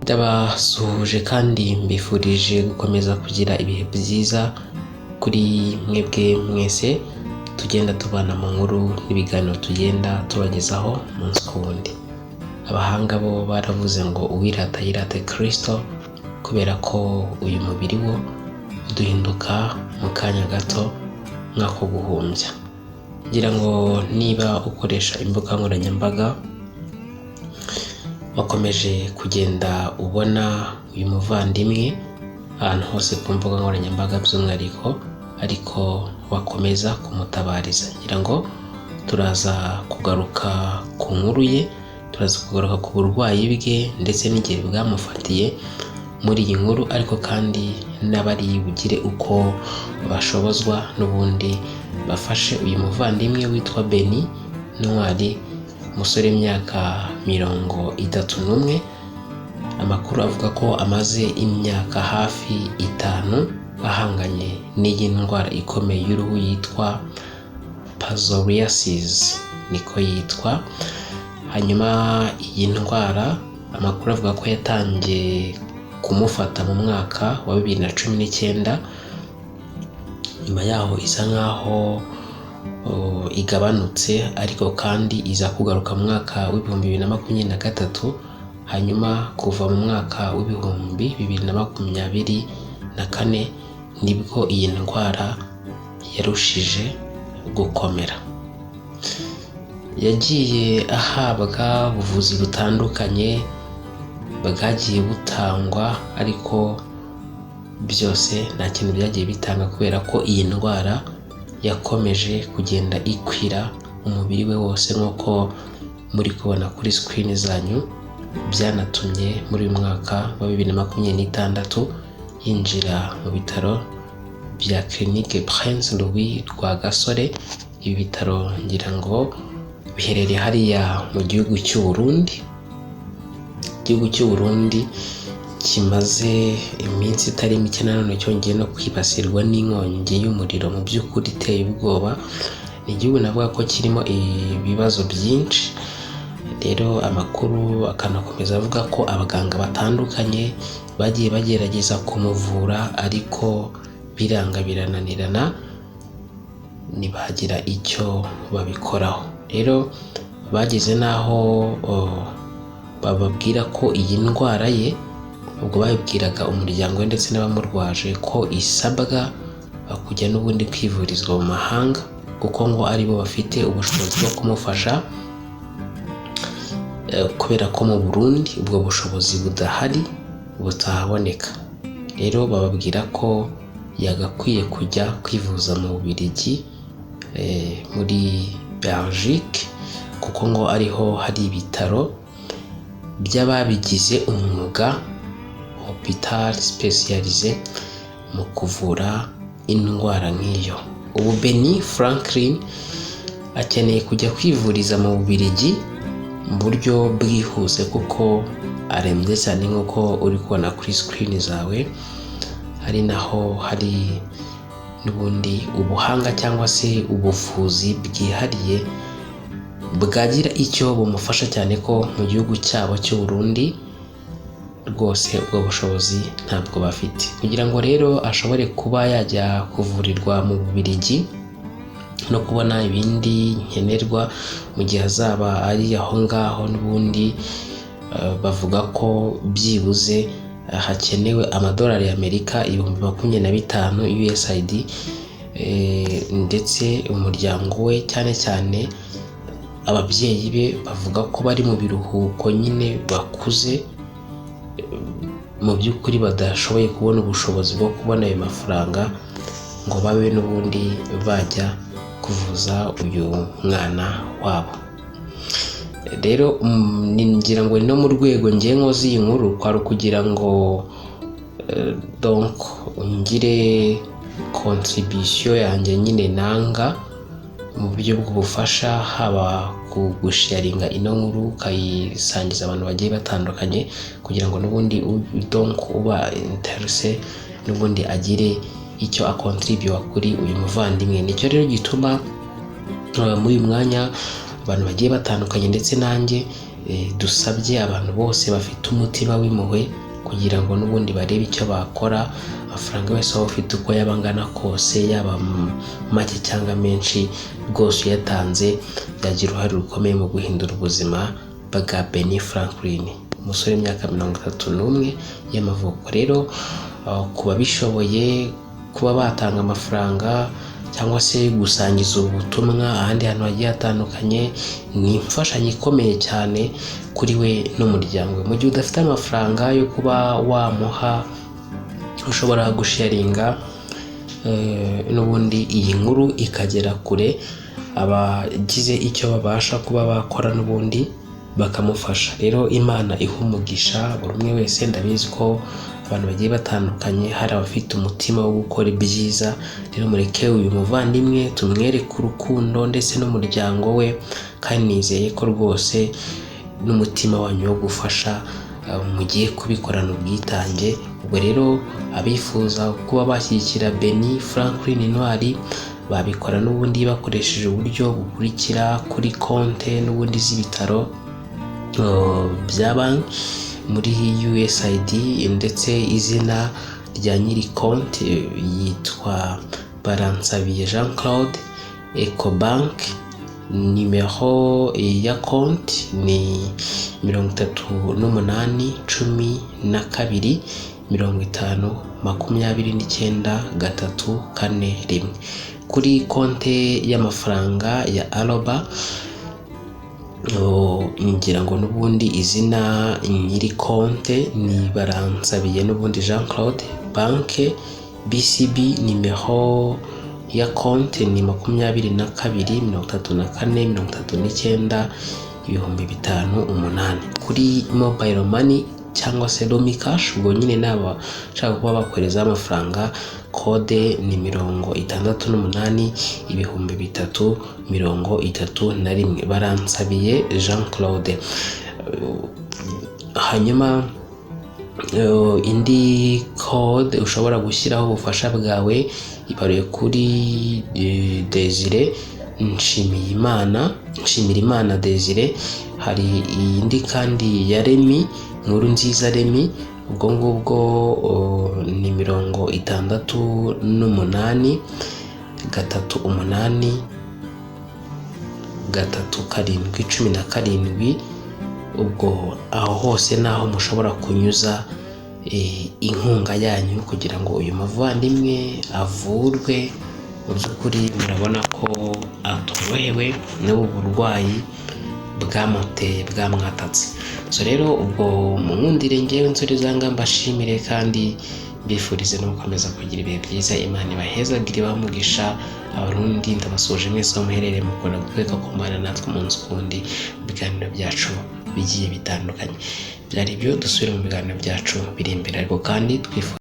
Ndabasuhuje kandi mbifurije gukomeza kugira ibihe byiza kuri mwebwe mwese tugenda tubana mu nkuru n'ibiganiro tugenda tubagezaho umunsi ku wundi. Abahanga bo baravuze ngo uwirata yirate Kristo, kubera ko uyu mubiri wo uduhinduka mu kanya gato nk'ako guhumbya. Ngira ngo niba ukoresha imbuga nkoranyambaga wakomeje kugenda ubona uyu muvandimwe ahantu hose ku mbuga nkoranyambaga by'umwihariko, ariko wakomeza kumutabariza. Ngira ngo turaza kugaruka ku nkuru ye, turaza kugaruka ku burwayi bwe ndetse n'igihe bwamufatiye muri iyi nkuru, ariko kandi n'abari bugire uko bashobozwa n'ubundi bafashe uyu muvandimwe witwa Beni Ntwari, umusore w'imyaka 31. Amakuru avuga ko amaze imyaka hafi 5 ahanganye n'iyi ndwara ikomeye y'uruhu yitwa psoriasis, niko yitwa. Hanyuma iyi ndwara amakuru avuga ko yatangiye kumufata mu mwaka wa 2019, nyuma yaho isa nkaho igabanutse, ariko kandi iza kugaruka mu mwaka w'2023. Hanyuma kuva mu mwaka w'2024 nibwo iyi ndwara yarushije gukomera. Yagiye ahabwa ubuvuzi butandukanye bwagiye butangwa, ariko byose nta kintu byagiye bitanga, kubera ko iyi ndwara yakomeje kugenda ikwira umubiri we wose, nk'uko muri kubona kuri screen zanyu. Byanatumye muri uyu mwaka wa 2026 yinjira mu bitaro bya Clinique Prince Louis Rwagasore. Ibi bitaro ngira ngo biherereye hariya mu gihugu cy'u Burundi. Igihugu cy'u Burundi kimaze iminsi itari mike nanone cyongeye no kwibasirwa n'inkongi y'umuriro mu by'ukuri iteye ubwoba. Ni igihugu navuga ko kirimo ibibazo byinshi. Rero amakuru akanakomeza avuga ko abaganga batandukanye bagiye bagerageza kumuvura, ariko biranga birananirana, ntibagira icyo babikoraho. Rero bageze naho bababwira ko iyi ndwara ye, ubwo babibwiraga umuryango we ndetse n'abamurwaje, ko isabwa kujya n'ubundi kwivurizwa mu mahanga, kuko ngo aribo bafite ubushobozi bwo kumufasha, kubera ko mu Burundi ubwo bushobozi budahari, butahaboneka. Rero bababwira ko yagakwiye kujya kwivuza mu Bubiligi, muri Belgique, kuko ngo ariho hari ibitaro by'ababigize umwuga, hôpital spécialisé mu kuvura indwara nk'iyo. Ubu Beni Franklin akeneye kujya kwivuriza mu Bubiligi mu buryo bwihuse, kuko arembye cyane nk'uko uri kubona kuri screen zawe. Hari naho hari n'ubundi ubuhanga cyangwa se ubuvuzi bwihariye bwagira icyo bumufasha, cyane ko mu gihugu cyabo cy'u Burundi rwose ubwo bushobozi ntabwo bafite. Kugira ngo rero ashobore kuba yajya kuvurirwa mu Bubiligi no kubona ibindi nkenerwa mu gihe azaba ari aho ngaho, n'ubundi bavuga ko byibuze hakenewe amadolari y'Amerika 25,000 USD, ndetse umuryango we cyane cyane ababyeyi be bavuga ko bari mu biruhuko nyine, bakuze mu by'ukuri badashoboye kubona ubushobozi bwo kubona ayo mafaranga ngo babe n'ubundi bajya kuvuza uyu mwana wabo. Rero ngira ngo no mu rwego ngiye nkoze iyi nkuru kwari kugira ngo donc ngire contribution yanjye nyine nanga mu buryo bw'ubufasha, haba kugusharinga ino nkuru ukayisangiza abantu bagiye batandukanye, kugira ngo n'ubundi donc uba interesse n'ubundi agire icyo akontribuwa kuri uyu muvandimwe. Nicyo rero gituma muri uyu mwanya abantu bagiye batandukanye ndetse nanjye dusabye abantu bose bafite umutima w'impuhwe kugira ngo n'ubundi barebe icyo bakora. Amafaranga yose waba ufite uko yaba angana kose, yaba make cyangwa menshi, rwose uyatanze byagira uruhare rukomeye mu guhindura ubuzima bwa Benny Franklin, umusore w'imyaka 31 y'amavuko. Rero kuba bishoboye kuba batanga amafaranga cyangwa se gusangiza ubutumwa ahandi hantu hagiye hatandukanye, ni imfashanyo ikomeye cyane kuri we n'umuryango we. Mu gihe udafite amafaranga yo kuba wamuha, ushobora gusharinga n'ubundi iyi nkuru ikagera kure, abagize icyo babasha kuba bakora n'ubundi bakamufasha. Rero Imana iha umugisha buri umwe wese. Ndabizi ko abantu bagiye batandukanye hari abafite umutima wo gukora ibyiza. Rero mureke uyu muvandimwe tumwereke urukundo ndetse n'umuryango we, kandi nizeye ko rwose n'umutima wanyu wo gufasha mugiye kubikorana ubwitange. Ubwo rero abifuza kuba bashyigikira Benny Franklin Intwari babikora n'ubundi bakoresheje uburyo bukurikira kuri konte n'ubundi z'ibitaro bya banki muri USAID, ndetse izina rya nyiri konti yitwa Baransabiye Jean Claude. Ecobank nimero ya konti ni 3882502931. Kuri konte y'amafaranga ya Aloba ngira ngo n'ubundi izina nyiri konte ni Baransabiye n'ubundi Jean Claude. Banke BCB nimero ya konti ni 22,33,39,508. Kuri mobile money cyangwa se Lomi Cash, ubwo nyine naba shaka kuba bakoreza amafaranga, kode ni 68,331. Baransabiye Jean Claude. Hanyuma indi code ushobora gushyiraho ubufasha bwawe ibaruye kuri Desire Nshimirimana Desire. Hari indi kandi ya Remy Nkurunziza Remy, ubwo ngubwo ni 68,387,17. Ubwo aho hose naho mushobora kunyuza inkunga yanyu kugira ngo uyu muvandimwe avurwe. Mu by'ukuri murabona ko atorohewe n'ubu burwayi bwamwatatse. So rero ubwo munkundire ngewe Nsore Zanga mbashimire kandi mbifurize no gukomeza kugira ibihe byiza. Imana ibahezagire bamugisha. Abarundi ndabasuje mwese aho muherereye mukunda gutweka kumbana natwe umunsi kundi mu biganiro byacu bigiye bitandukanye. Byari ibyo, dusubire mu biganiro byacu biri imbere, ariko kandi twifuza